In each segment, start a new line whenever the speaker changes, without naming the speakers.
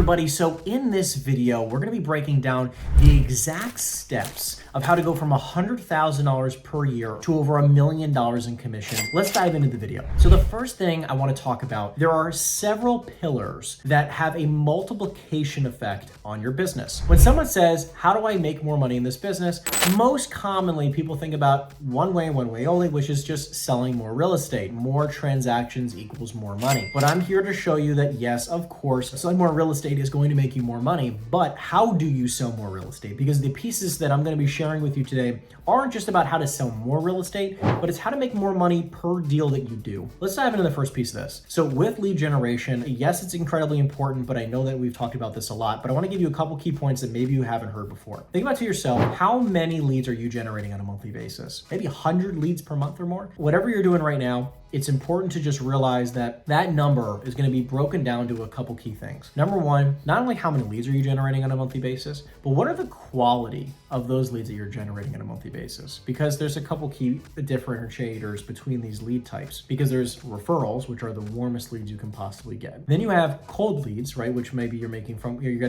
everybody, so in this video, we're gonna be breaking down the exact steps of how to go from $100,000 per year to over $1 million in commission. Let's dive into the video. So the first thing I wanna talk about, there are several pillars that have a multiplication effect on your business. When someone says, how do I make more money in this business? Most commonly, people think about one way only, which is just selling more real estate. More transactions equals more money. But I'm here to show you that yes, of course, selling more real estate is going to make you more money, but how do you sell more real estate? Because the pieces that I'm going to be sharing with you today aren't just about how to sell more real estate, but it's how to make more money per deal that you do. Let's dive into the first piece of this. So with lead generation, yes, it's incredibly important, but I know that we've talked about this a lot, but I want to give you a couple key points that maybe you haven't heard before. Think about to yourself, how many leads are you generating on a monthly basis? Maybe 100 leads per month or more? Whatever you're doing right now, it's important to just realize that that number is going to be broken down to a couple key things. Number one, not only how many leads are you generating on a monthly basis, but what are the quality of those leads that you're generating on a monthly basis? Because there's a couple key differentiators between these lead types, because there's referrals, which are the warmest leads you can possibly get. Then you have cold leads, right? Which maybe you're getting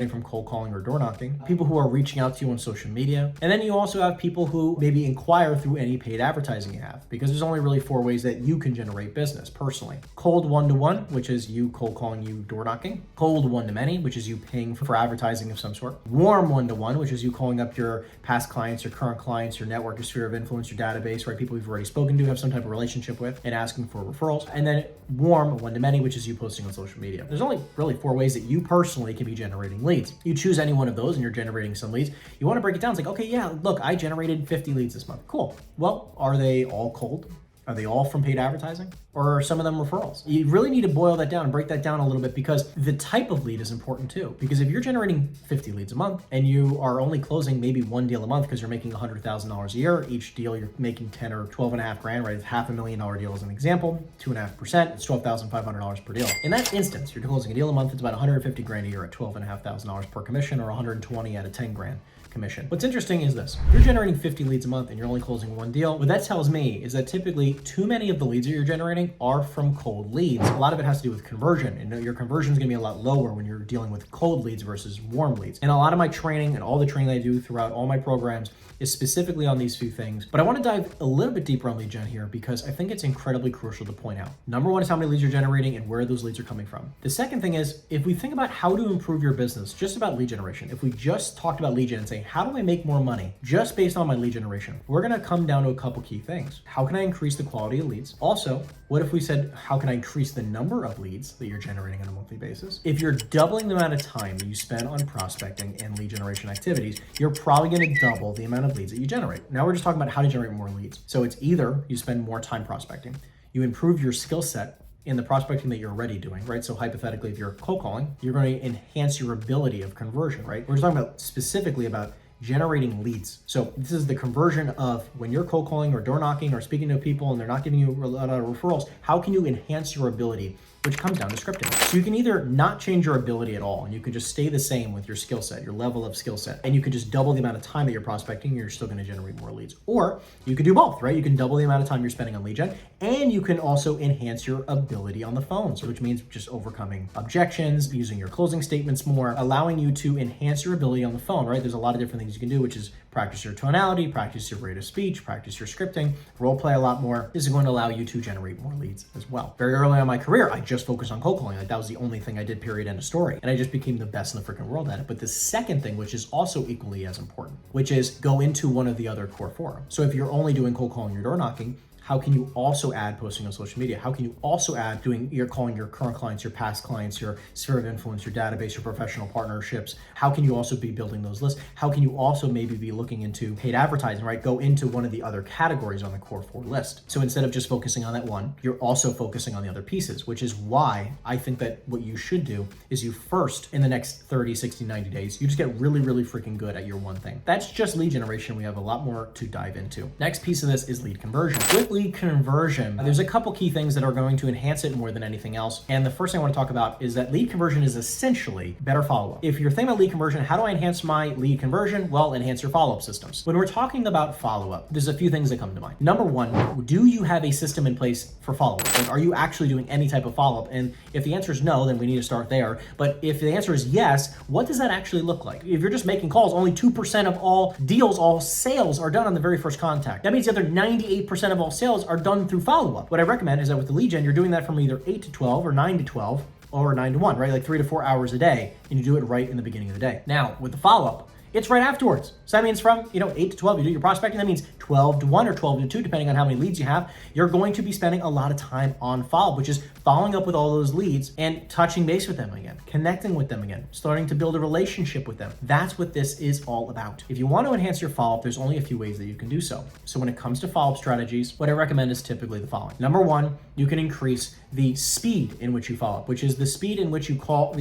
from cold calling or door knocking, people who are reaching out to you on social media. And then you also have people who maybe inquire through any paid advertising you have, because there's only really 4 ways that you can generate business personally. Cold one-to-one, which is you cold calling, you door knocking. Cold one-to-many, which is you paying for advertising of some sort. Warm one-to-one, which is you calling up your past clients, your current clients, your network, your sphere of influence, your database, right? People you've already spoken to, have some type of relationship with, and asking for referrals. And then warm one-to-many, which is you posting on social media. There's only really 4 ways that you personally can be generating leads. You choose any one of those and you're generating some leads. You want to break it down. It's like, okay, yeah, look, I generated 50 leads this month. Cool. Well, are they all cold? Are they all from paid advertising? Or are some of them referrals? You really need to boil that down and break that down a little bit, because the type of lead is important too. Because if you're generating 50 leads a month and you are only closing maybe 1 deal a month because you're making $100,000 a year, each deal you're making 10 or 12 and a half grand, right? It's $500,000 deal as an example, 2.5%, it's $12,500 per deal. In that instance, you're closing a deal a month, it's about 150 grand a year at $12,500 per commission, or 120 at a 10 grand commission. What's interesting is this: if you're generating 50 leads a month and you're only closing 1 deal, what that tells me is that typically too many of the leads that you're generating are from cold leads. A lot of it has to do with conversion, and your conversion is going to be a lot lower when you're dealing with cold leads versus warm leads. And a lot of my training and all the training I do throughout all my programs is specifically on these few things. But I want to dive a little bit deeper on lead gen here, because I think it's incredibly crucial to point out. Number one is how many leads you're generating and where those leads are coming from. The second thing is, if we think about how to improve your business just about lead generation, if we just talked about lead gen and saying, how do I make more money just based on my lead generation, we're going to come down to a couple key things. How can I increase the quality of leads? Also, what if we said, how can I increase the number of leads that you're generating on a monthly basis? If you're doubling the amount of time that you spend on prospecting and lead generation activities, you're probably going to double the amount of leads that you generate. Now we're just talking about how to generate more leads. So it's either you spend more time prospecting, you improve your skill set in the prospecting that you're already doing, right? So hypothetically, if you're cold calling, you're going to enhance your ability of conversion, right? We're talking about specifically about generating leads. So this is the conversion of when you're cold calling or door knocking or speaking to people and they're not giving you a lot of referrals. How can you enhance your ability, which comes down to scripting? So you can either not change your ability at all, and you can just stay the same with your skill set, your level of skill set, and you could just double the amount of time that you're prospecting, and you're still going to generate more leads. Or you could do both, right? You can double the amount of time you're spending on lead gen, and you can also enhance your ability on the phones, which means just overcoming objections, using your closing statements more, allowing you to enhance your ability on the phone, right? There's a lot of different things you can do, which is practice your tonality, practice your rate of speech, practice your scripting, role play a lot more. This is going to allow you to generate more leads as well. Very early on in my career, I just focused on cold calling. Like, that was the only thing I did, period, end of story. And I just became the best in the freaking world at it. But the second thing, which is also equally as important, which is go into one of the other core four. So if you're only doing cold calling or door knocking, how can you also add posting on social media? How can you also add you're calling your current clients, your past clients, your sphere of influence, your database, your professional partnerships? How can you also be building those lists? How can you also maybe be looking into paid advertising, right? Go into one of the other categories on the core four list. So instead of just focusing on that one, you're also focusing on the other pieces, which is why I think that what you should do is you first, in the next 30, 60, 90 days, you just get really, really freaking good at your one thing. That's just lead generation. We have a lot more to dive into. Next piece of this is lead conversion. With lead conversion, there's a couple key things that are going to enhance it more than anything else. And the first thing I want to talk about is that lead conversion is essentially better follow-up. If you're thinking about lead conversion, how do I enhance my lead conversion? Well, enhance your follow-up systems. When we're talking about follow-up, there's a few things that come to mind. Number one, do you have a system in place for follow-up? Like, are you actually doing any type of follow-up? And if the answer is no, then we need to start there. But if the answer is yes, what does that actually look like? If you're just making calls, only 2% of all deals, all sales are done on the very first contact. That means the other 98% of all sales are done through follow-up. What I recommend is that with the lead gen, you're doing that from either 8 to 12 or 9 to 12 or 9 to 1, right? Like 3 to 4 hours a day, and you do it right in the beginning of the day. Now, with the follow-up, it's right afterwards. So that means from 8 to 12, you do your prospecting. That means 12 to 1 or 12 to 2, depending on how many leads you have. You're going to be spending a lot of time on follow-up, which is following up with all those leads and touching base with them again, connecting with them again, starting to build a relationship with them. That's what this is all about. If you want to enhance your follow-up, there's only a few ways that you can do so. So when it comes to follow-up strategies, what I recommend is typically the following. Number one, you can increase the speed in which you follow up, which is the speed in which you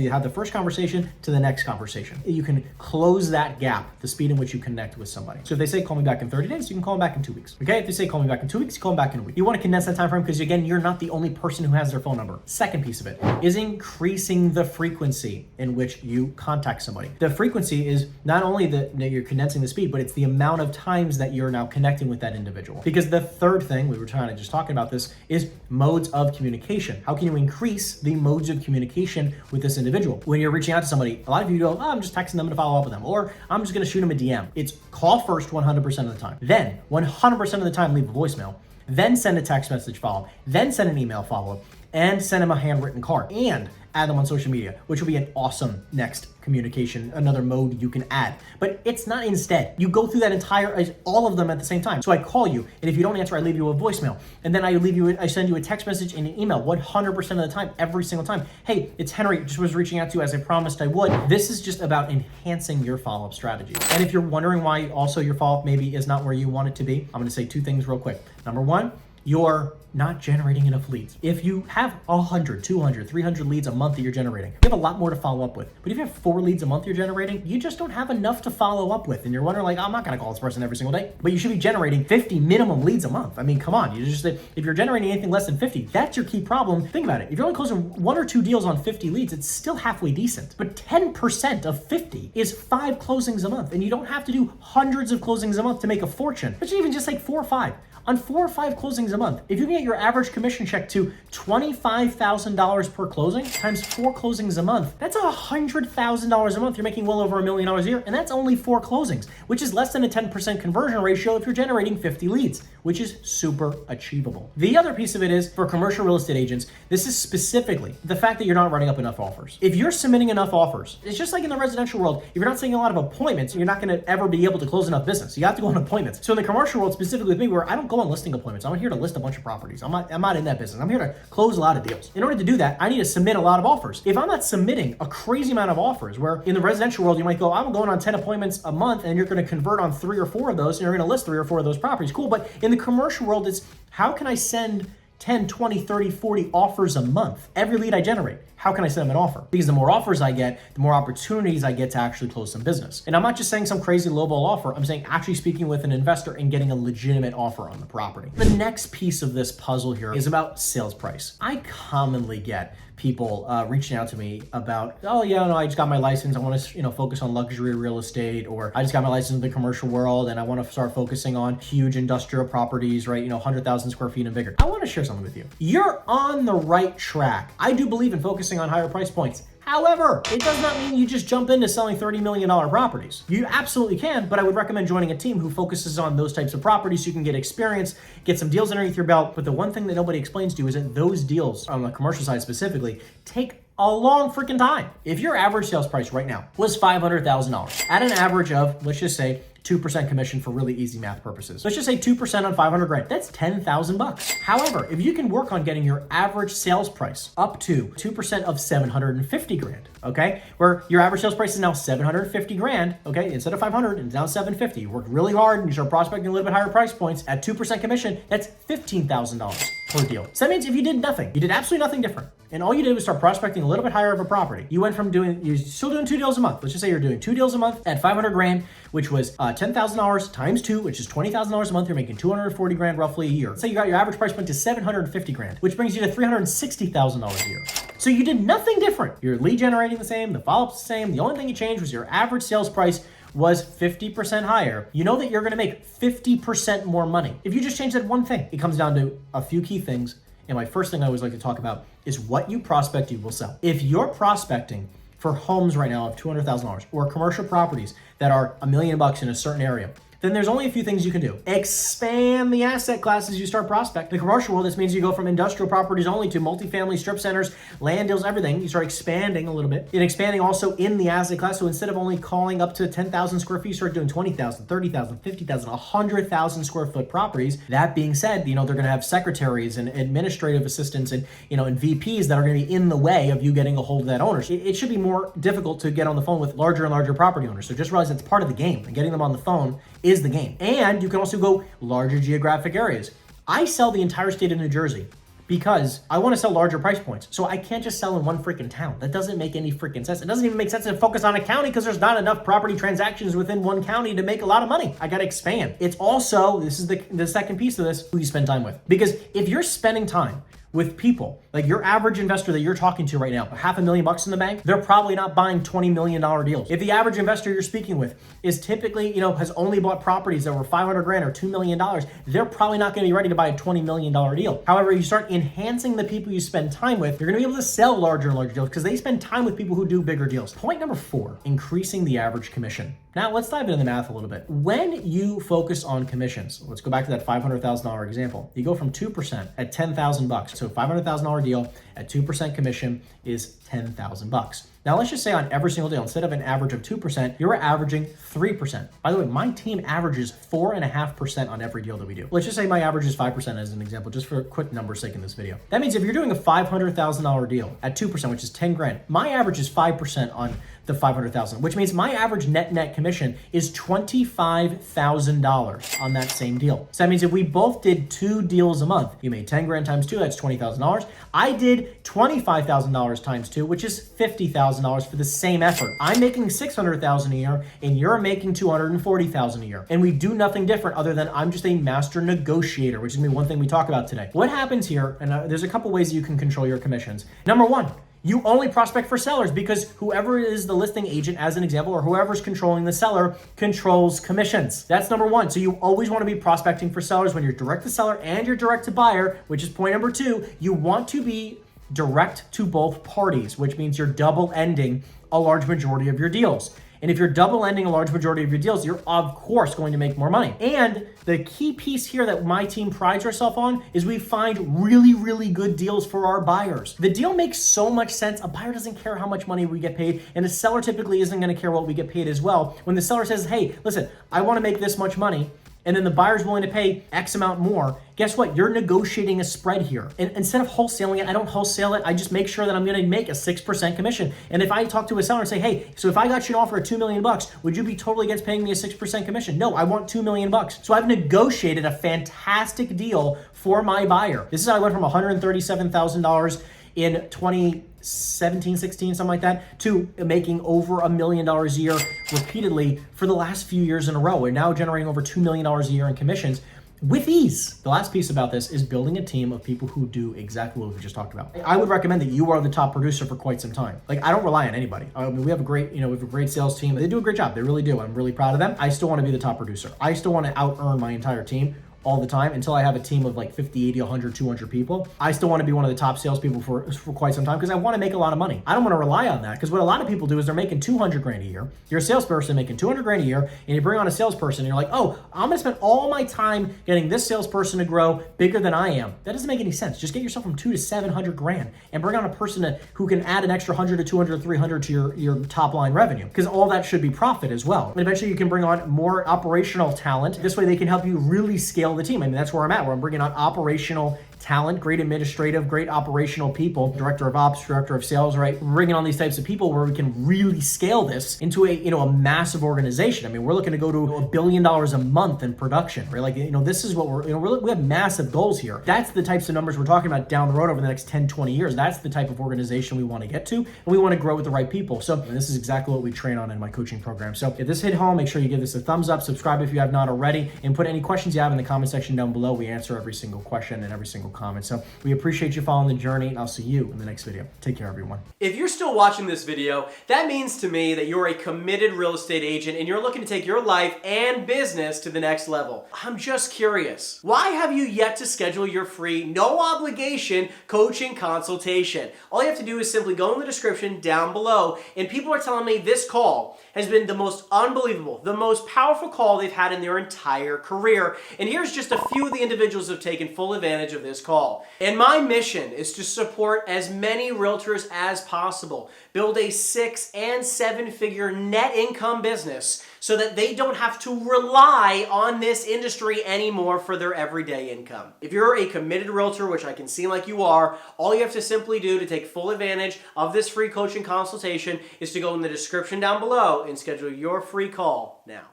have the first conversation to the next conversation. You can close that gap, the speed in which you connect with somebody. So if they say, call me back in 30 days, you can call them back in 2 weeks. Okay? If they say, call me back in 2 weeks, you call them back in a week. You want to condense that time frame because, again, you're not the only person who has their phone number. Second piece of it is increasing the frequency in which you contact somebody. The frequency is not only that you're condensing the speed, but it's the amount of times that you're now connecting with that individual. Because the third thing, we were trying to just talking about this, is modes of communication. How can you increase the modes of communication with this individual? When you're reaching out to somebody, a lot of you go, I'm just texting them to follow up with them, or I'm just going to shoot them a DM. It's call first 100% of the time. Then 100% of the time, leave a voicemail. Then send a text message follow-up. Then send an email follow-up. And send them a handwritten card. And add them on social media, which will be an awesome next communication, another mode you can add. But it's not instead. You go through that all of them at the same time. So I call you, and if you don't answer, I leave you a voicemail. And then I send you a text message and an email 100% of the time, every single time. Hey, it's Henry, just was reaching out to you as I promised I would. This is just about enhancing your follow-up strategy. And if you're wondering why also your follow-up maybe is not where you want it to be, I'm gonna say two things real quick. Number one, you're not generating enough leads. If you have 100, 200, 300 leads a month that you're generating, you have a lot more to follow up with. But if you have 4 leads a month you're generating, you just don't have enough to follow up with. And you're wondering like, I'm not gonna call this person every single day. But you should be generating 50 minimum leads a month. I mean, come on. If you're generating anything less than 50, that's your key problem. Think about it. If you're only closing 1 or 2 deals on 50 leads, it's still halfway decent. But 10% of 50 is 5 closings a month. And you don't have to do hundreds of closings a month to make a fortune. But even just like 4 or 5. On 4 or 5 closings a month, if you can get your average commission check to $25,000 per closing times 4 closings a month, that's $100,000 a month. You're making well over $1 million a year, and that's only 4 closings, which is less than a 10% conversion ratio if you're generating 50 leads, which is super achievable. The other piece of it is for commercial real estate agents, this is specifically the fact that you're not writing up enough offers. If you're submitting enough offers, it's just like in the residential world, if you're not seeing a lot of appointments, you're not gonna ever be able to close enough business. You have to go on appointments. So in the commercial world, specifically with me, where I don't go on listing appointments. I'm here to list a bunch of properties. I'm not in that business. I'm here to close a lot of deals. In order to do that, I need to submit a lot of offers. If I'm not submitting a crazy amount of offers, where in the residential world, you might go, I'm going on 10 appointments a month, and you're going to convert on 3 or 4 of those, and you're going to list 3 or 4 of those properties. Cool. But in the commercial world, it's how can I send 10, 20, 30, 40 offers a month? Every lead I generate, how can I send them an offer? Because the more offers I get, the more opportunities I get to actually close some business. And I'm not just saying some crazy lowball offer. I'm saying actually speaking with an investor and getting a legitimate offer on the property. The next piece of this puzzle here is about sales price. I commonly get people reaching out to me about, oh yeah, no, I just got my license. I want to, focus on luxury real estate, or I just got my license in the commercial world and I want to start focusing on huge industrial properties, right? 100,000 square feet and bigger. I want to share something with you. You're on the right track. I do believe in focusing on higher price points. However, it does not mean you just jump into selling $30 million properties. You absolutely can, but I would recommend joining a team who focuses on those types of properties so you can get experience, get some deals underneath your belt. But the one thing that nobody explains to you is that those deals, on the commercial side specifically, take a long freaking time. If your average sales price right now was $500,000 at an average of, let's just say, 2% commission for really easy math purposes. Let's just say 2% on 500 grand. That's 10,000 bucks. However, if you can work on getting your average sales price up to 2% of 750 grand, okay? Where your average sales price is now 750 grand, okay? Instead of 500, it's now 750. You worked really hard and you start prospecting a little bit higher price points at 2% commission, that's $15,000. per deal. So that means if you did nothing, you did absolutely nothing different, and all you did was start prospecting a little bit higher of a property, you went from you're still doing 2 deals a month. Let's just say you're doing 2 deals a month at 500 grand, which was $10,000 times 2, which is $20,000 a month. You're making 240 grand roughly a year. Let's say you got your average price point to 750 grand, which brings you to $360,000 a year. So you did nothing different. Your lead generating the same, the follow-up's the same. The only thing you changed was your average sales price was 50% higher. You know that you're gonna make 50% more money if you just change that one thing. It comes down to a few key things. And my first thing I always like to talk about is what you prospect, you will sell. If you're prospecting for homes right now of $200,000 or commercial properties that are $1 million in a certain area, then there's only a few things you can do. Expand the asset classes you start prospecting. In the commercial world, this means you go from industrial properties only to multifamily, strip centers, land deals, everything. You start expanding a little bit. And expanding also in the asset class. So instead of only calling up to 10,000 square feet, you start doing 20,000, 30,000, 50,000, 100,000 square foot properties. That being said, they're gonna have secretaries and administrative assistants and VPs that are gonna be in the way of you getting a hold of that ownership. It should be more difficult to get on the phone with larger and larger property owners. So just realize that's part of the game, and getting them on the phone is the game. And you can also go larger geographic areas. I sell the entire state of New Jersey because I want to sell larger price points. So I can't just sell in one freaking town. That doesn't make any freaking sense. It doesn't even make sense to focus on a county because there's not enough property transactions within one county to make a lot of money. I got to expand. It's also, this is the second piece of this, who you spend time with. Because if you're spending time with people, like your average investor that you're talking to right now, $500,000 in the bank, they're probably not buying $20 million deals. If the average investor you're speaking with is typically, has only bought properties that were 500 grand or $2 million, they're probably not gonna be ready to buy a $20 million deal. However, you start enhancing the people you spend time with, you're gonna be able to sell larger and larger deals because they spend time with people who do bigger deals. Point number 4, increasing the average commission. Now let's dive into the math a little bit. When you focus on commissions, let's go back to that $500,000 example. You go from 2% at $10,000. So $500,000 deal at 2% commission is $10,000. Now let's just say on every single deal, instead of an average of 2%, you're averaging 3%. By the way, my team averages 4.5% on every deal that we do. Let's just say my average is 5% as an example, just for a quick number's sake in this video. That means if you're doing a $500,000 deal at 2%, which is 10 grand, my average is 5% on the 500,000, which means my average net commission is $25,000 on that same deal. So that means if we both did 2 deals a month, you made 10 grand times 2, that's $20,000. I did $25,000 times 2, which is $50,000 for the same effort. I'm making $600,000 a year and you're making $240,000 a year. And we do nothing different other than I'm just a master negotiator, which is gonna be one thing we talk about today. What happens here, and there's a couple ways you can control your commissions. Number 1, you only prospect for sellers because whoever is the listing agent, as an example, or whoever's controlling the seller controls commissions. That's number 1. So you always want to be prospecting for sellers when you're direct to seller and you're direct to buyer, which is point number 2. You want to be direct to both parties, which means you're double ending a large majority of your deals. And if you're double ending a large majority of your deals, you're of course going to make more money. And the key piece here that my team prides ourselves on is we find really, really good deals for our buyers. The deal makes so much sense. A buyer doesn't care how much money we get paid, and a seller typically isn't going to care what we get paid as well. When the seller says, hey, listen, I want to make this much money, and then the buyer's willing to pay X amount more, guess what? You're negotiating a spread here. And instead of wholesaling it, I don't wholesale it. I just make sure that I'm gonna make a 6% commission. And if I talk to a seller and say, hey, so if I got you an offer of $2 million, would you be totally against paying me a 6% commission? No, I want $2 million. So I've negotiated a fantastic deal for my buyer. This is how I went from $137,000 in 2017, 16, something like that, to making over $1 million a year repeatedly for the last few years in a row. We're now generating over $2 million a year in commissions with ease. The last piece about this is building a team of people who do exactly what we just talked about. I would recommend that you are the top producer for quite some time. Like, I don't rely on anybody. I mean, we have a great, we have a great sales team. They do a great job. They really do. I'm really proud of them. I still want to be the top producer. I still want to out-earn my entire team all the time until I have a team of like 50, 80, 100, 200 people. I still want to be one of the top salespeople for quite some time because I want to make a lot of money. I don't want to rely on that because what a lot of people do is they're making 200 grand a year. You're a salesperson making 200 grand a year and you bring on a salesperson and you're like, oh, I'm going to spend all my time getting this salesperson to grow bigger than I am. That doesn't make any sense. Just get yourself from 200 to 700 grand and bring on a person who can add an extra 100 to 200 to 300 to your top line revenue because all that should be profit as well. And eventually you can bring on more operational talent. This way they can help you really scale the team. I mean, that's where I'm at, where I'm bringing on operational talent, great administrative, great operational people, director of ops, director of sales, right? We're bringing on these types of people where we can really scale this into a massive organization. I mean, we're looking to go to $1 billion a month in production, right? Like, this is what we have massive goals here. That's the types of numbers we're talking about down the road over the next 10, 20 years. That's the type of organization we want to get to, and we want to grow with the right people. So this is exactly what we train on in my coaching program. So if this hit home, make sure you give this a thumbs up, subscribe if you have not already, and put any questions you have in the comment section down below. We answer every single question and every single comment. So we appreciate you following the journey, and I'll see you in the next video. Take care, everyone.
If you're still watching this video, that means to me that you're a committed real estate agent and you're looking to take your life and business to the next level. I'm just curious, why have you yet to schedule your free, no obligation coaching consultation? All you have to do is simply go in the description down below, and people are telling me this call has been the most unbelievable, the most powerful call they've had in their entire career. And here's just a few of the individuals who have taken full advantage of this call. And my mission is to support as many realtors as possible, build a 6- and 7-figure net income business so that they don't have to rely on this industry anymore for their everyday income. If you're a committed realtor, which I can seem like you are, all you have to simply do to take full advantage of this free coaching consultation is to go in the description down below and schedule your free call now.